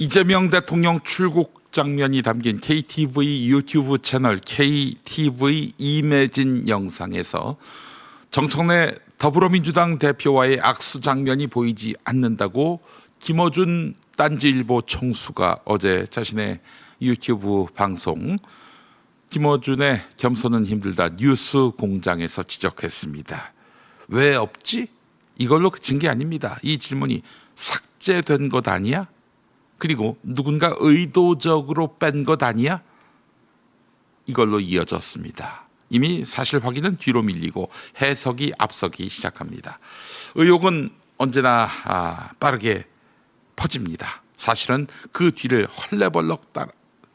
이재명 대통령 출국 장면이 담긴 KTV 유튜브 채널 KTV 이매진 영상에서 정청래 더불어민주당 대표와의 악수 장면이 보이지 않는다고 김어준 딴지일보 총수가 어제 자신의 유튜브 방송 김어준의 겸손은 힘들다 뉴스 공장에서 지적했습니다. 왜 없지? 이걸로 그친 게 아닙니다. 이 질문이 삭제된 것 아니야? 그리고 누군가 의도적으로 뺀 것 아니야? 이걸로 이어졌습니다. 이미 사실 확인은 뒤로 밀리고 해석이 앞서기 시작합니다. 의혹은 언제나 빠르게 퍼집니다. 사실은 그 뒤를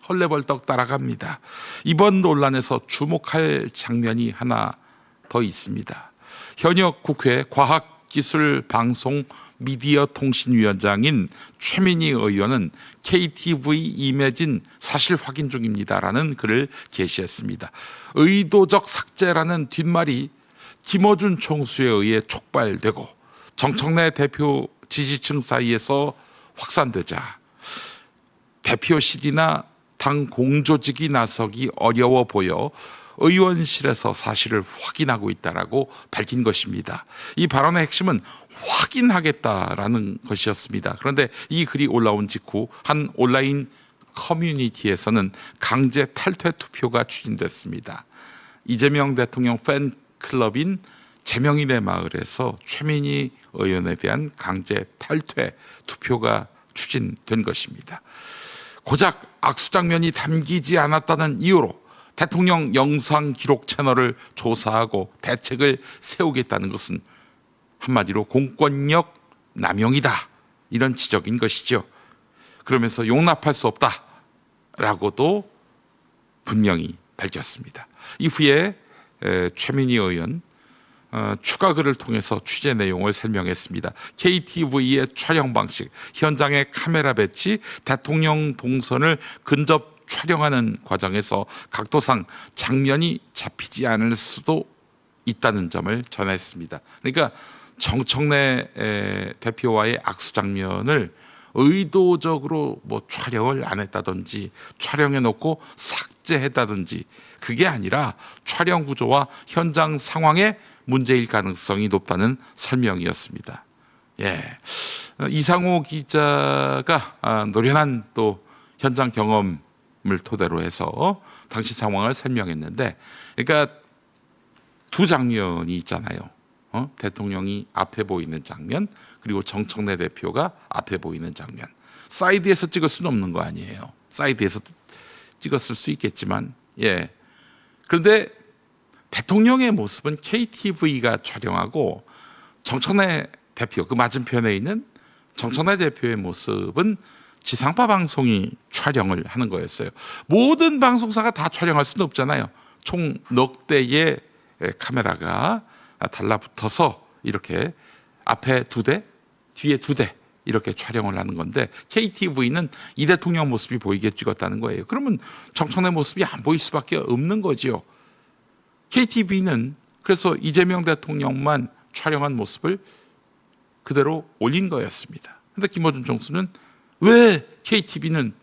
헐레벌떡 따라갑니다. 이번 논란에서 주목할 장면이 하나 더 있습니다. 현역 국회 과학기술방송미디어통신위원장인 최민희 의원은 KTV 이매진 사실 확인 중입니다라는 글을 게시했습니다. 의도적 삭제라는 뒷말이 김어준 총수에 의해 촉발되고 정청래 대표 지지층 사이에서 확산되자 대표실이나 당 공조직이 나서기 어려워 보여 의원실에서 사실을 확인하고 있다라고 밝힌 것입니다. 이 발언의 핵심은 확인하겠다라는 것이었습니다. 그런데 이 글이 올라온 직후 한 온라인 커뮤니티에서는 강제 탈퇴 투표가 추진됐습니다. 이재명 대통령 팬클럽인 재명인의 마을에서 최민희 의원에 대한 강제 탈퇴 투표가 추진된 것입니다. 고작 악수 장면이 담기지 않았다는 이유로 대통령 영상 기록 채널을 조사하고 대책을 세우겠다는 것은 한마디로 공권력 남용이다, 이런 지적인 것이죠. 그러면서 용납할 수 없다라고도 분명히 밝혔습니다. 이후에 최민희 의원 추가 글을 통해서 취재 내용을 설명했습니다. KTV의 촬영 방식, 현장의 카메라 배치, 대통령 동선을 근접 촬영하는 과정에서 각도상 장면이 잡히지 않을 수도 있다는 점을 전했습니다. 그러니까 정청래 대표와의 악수 장면을 의도적으로 촬영을 안 했다든지 촬영해 놓고 삭제했다든지 그게 아니라 촬영 구조와 현장 상황의 문제일 가능성이 높다는 설명이었습니다. 이상호 기자가 노련한 또 현장 경험을 토대로 해서 당시 상황을 설명했는데, 그러니까 두 장면이 있잖아요. 대통령이 앞에 보이는 장면, 그리고 정청래 대표가 앞에 보이는 장면. 사이드에서 찍을 수는 없는 거 아니에요. 사이드에서 찍었을 수 있겠지만, 그런데 대통령의 모습은 KTV가 촬영하고 정청래 대표, 그 맞은편에 있는 정청래 대표의 모습은 지상파 방송이 촬영을 하는 거였어요. 모든 방송사가 다 촬영할 수는 없잖아요. 총 넉 대의 카메라가 달라붙어서 이렇게 앞에 2대, 뒤에 2대 이렇게 촬영을 하는 건데, KTV는 이 대통령 모습이 보이게 찍었다는 거예요. 그러면 정청래 모습이 안 보일 수밖에 없는 거지요. KTV는 그래서 이재명 대통령만 촬영한 모습을 그대로 올린 거였습니다. 그런데 김어준 총수는 왜 KTV는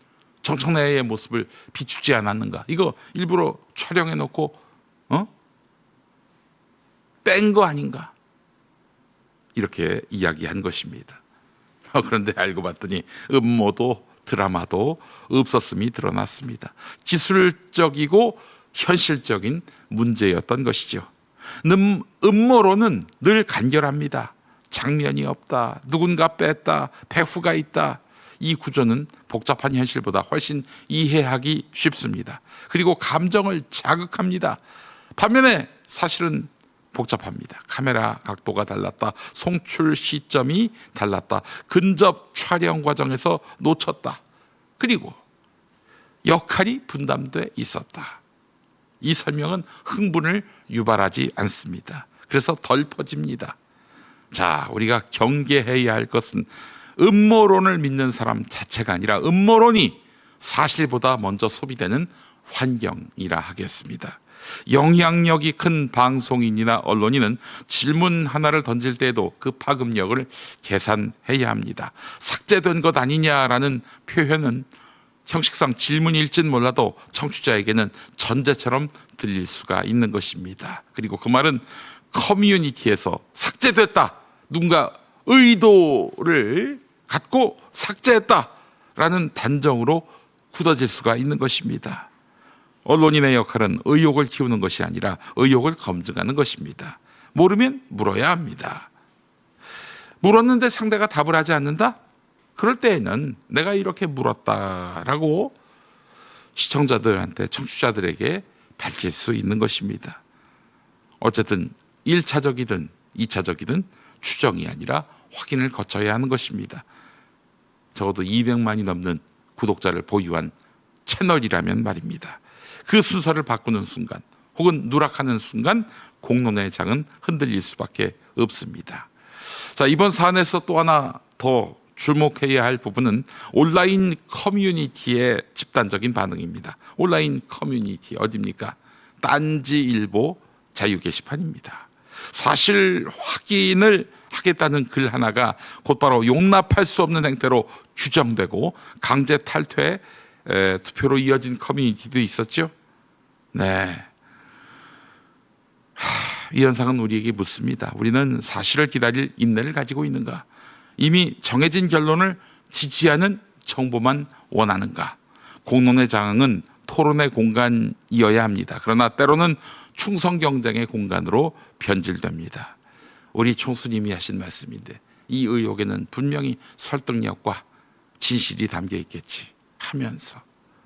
정청래의 모습을 비추지 않았는가? 이거 일부러 촬영해 놓고 뺀 거 아닌가? 이렇게 이야기한 것입니다. 그런데 알고 봤더니 음모도 드라마도 없었음이 드러났습니다. 기술적이고 현실적인 문제였던 것이죠. 음모론은 늘 간결합니다. 장면이 없다, 누군가 뺐다, 배후가 있다. 이 구조는 복잡한 현실보다 훨씬 이해하기 쉽습니다. 그리고 감정을 자극합니다. 반면에 사실은 복잡합니다. 카메라 각도가 달랐다, 송출 시점이 달랐다, 근접 촬영 과정에서 놓쳤다, 그리고 역할이 분담돼 있었다. 이 설명은 흥분을 유발하지 않습니다. 그래서 덜 퍼집니다. 자, 우리가 경계해야 할 것은 음모론을 믿는 사람 자체가 아니라 음모론이 사실보다 먼저 소비되는 환경이라 하겠습니다. 영향력이 큰 방송인이나 언론인은 질문 하나를 던질 때에도 그 파급력을 계산해야 합니다. 삭제된 것 아니냐라는 표현은 형식상 질문일진 몰라도 청취자에게는 전제처럼 들릴 수가 있는 것입니다. 그리고 그 말은 커뮤니티에서 삭제됐다, 누군가 의도를 갖고 삭제했다라는 단정으로 굳어질 수가 있는 것입니다. 언론인의 역할은 의혹을 키우는 것이 아니라 의혹을 검증하는 것입니다. 모르면 물어야 합니다. 물었는데 상대가 답을 하지 않는다? 그럴 때에는 내가 이렇게 물었다라고 시청자들한테, 청취자들에게 밝힐 수 있는 것입니다. 어쨌든 1차적이든 2차적이든 추정이 아니라 확인을 거쳐야 하는 것입니다. 적어도 200만이 넘는 구독자를 보유한 채널이라면 말입니다. 그 순서를 바꾸는 순간 혹은 누락하는 순간 공론의 장은 흔들릴 수밖에 없습니다. 자, 이번 사안에서 또 하나 더 주목해야 할 부분은 온라인 커뮤니티의 집단적인 반응입니다. 온라인 커뮤니티 어디입니까? 딴지일보 자유 게시판입니다. 사실 확인을 하겠다는 글 하나가 곧바로 용납할 수 없는 행태로 규정되고 강제 탈퇴 투표로 이어진 커뮤니티도 있었죠. 네. 이 현상은 우리에게 묻습니다. 우리는 사실을 기다릴 인내를 가지고 있는가? 이미 정해진 결론을 지지하는 정보만 원하는가? 공론의 장은 토론의 공간이어야 합니다. 그러나 때로는 충성 경쟁의 공간으로 변질됩니다. 우리 총수님이 하신 말씀인데 이 의혹에는 분명히 설득력과 진실이 담겨 있겠지 하면서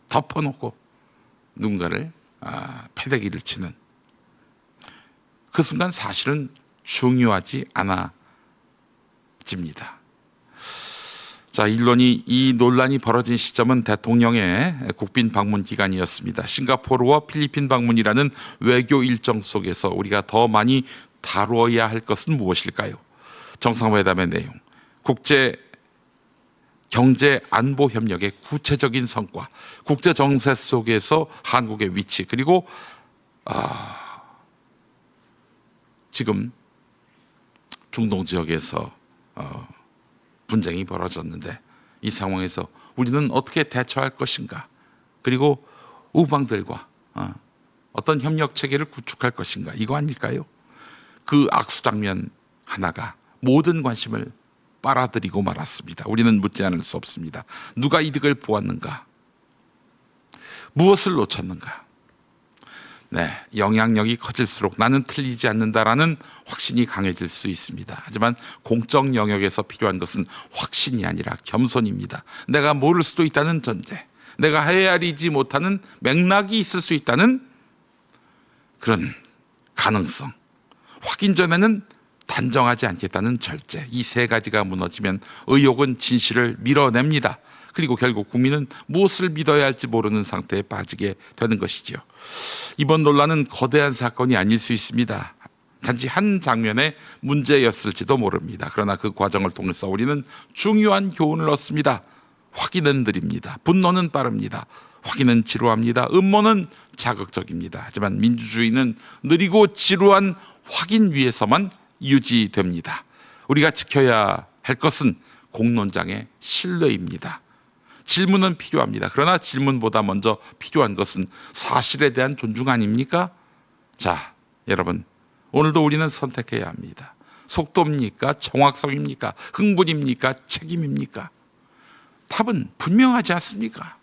덮어놓고 누군가를 패대기를 치는 그 순간 사실은 중요하지 않아집니다. 자, 이 논란이 벌어진 시점은 대통령의 국빈 방문 기간이었습니다. 싱가포르와 필리핀 방문이라는 외교 일정 속에서 우리가 더 많이 다루어야 할 것은 무엇일까요? 정상회담의 내용, 국제 경제 안보 협력의 구체적인 성과, 국제 정세 속에서 한국의 위치, 그리고 지금 중동 지역에서 분쟁이 벌어졌는데 이 상황에서 우리는 어떻게 대처할 것인가, 그리고 우방들과 어떤 협력 체계를 구축할 것인가, 이거 아닐까요? 그 악수 장면 하나가 모든 관심을 빨아들이고 말았습니다. 우리는 묻지 않을 수 없습니다. 누가 이득을 보았는가? 무엇을 놓쳤는가? 네, 영향력이 커질수록 나는 틀리지 않는다라는 확신이 강해질 수 있습니다. 하지만 공적 영역에서 필요한 것은 확신이 아니라 겸손입니다. 내가 모를 수도 있다는 전제, 내가 헤아리지 못하는 맥락이 있을 수 있다는 그런 가능성, 확인 전에는 단정하지 않겠다는 절제, 이 세 가지가 무너지면 의혹은 진실을 밀어냅니다. 그리고 결국 국민은 무엇을 믿어야 할지 모르는 상태에 빠지게 되는 것이죠. 이번 논란은 거대한 사건이 아닐 수 있습니다. 단지 한 장면의 문제였을지도 모릅니다. 그러나 그 과정을 통해서 우리는 중요한 교훈을 얻습니다. 확인은 느립니다. 분노는 빠릅니다. 확인은 지루합니다. 음모는 자극적입니다. 하지만 민주주의는 느리고 지루한 확인 위에서만 유지됩니다. 우리가 지켜야 할 것은 공론장의 신뢰입니다. 질문은 필요합니다. 그러나 질문보다 먼저 필요한 것은 사실에 대한 존중 아닙니까? 자, 여러분, 오늘도 우리는 선택해야 합니다. 속도입니까? 정확성입니까? 흥분입니까? 책임입니까? 답은 분명하지 않습니까?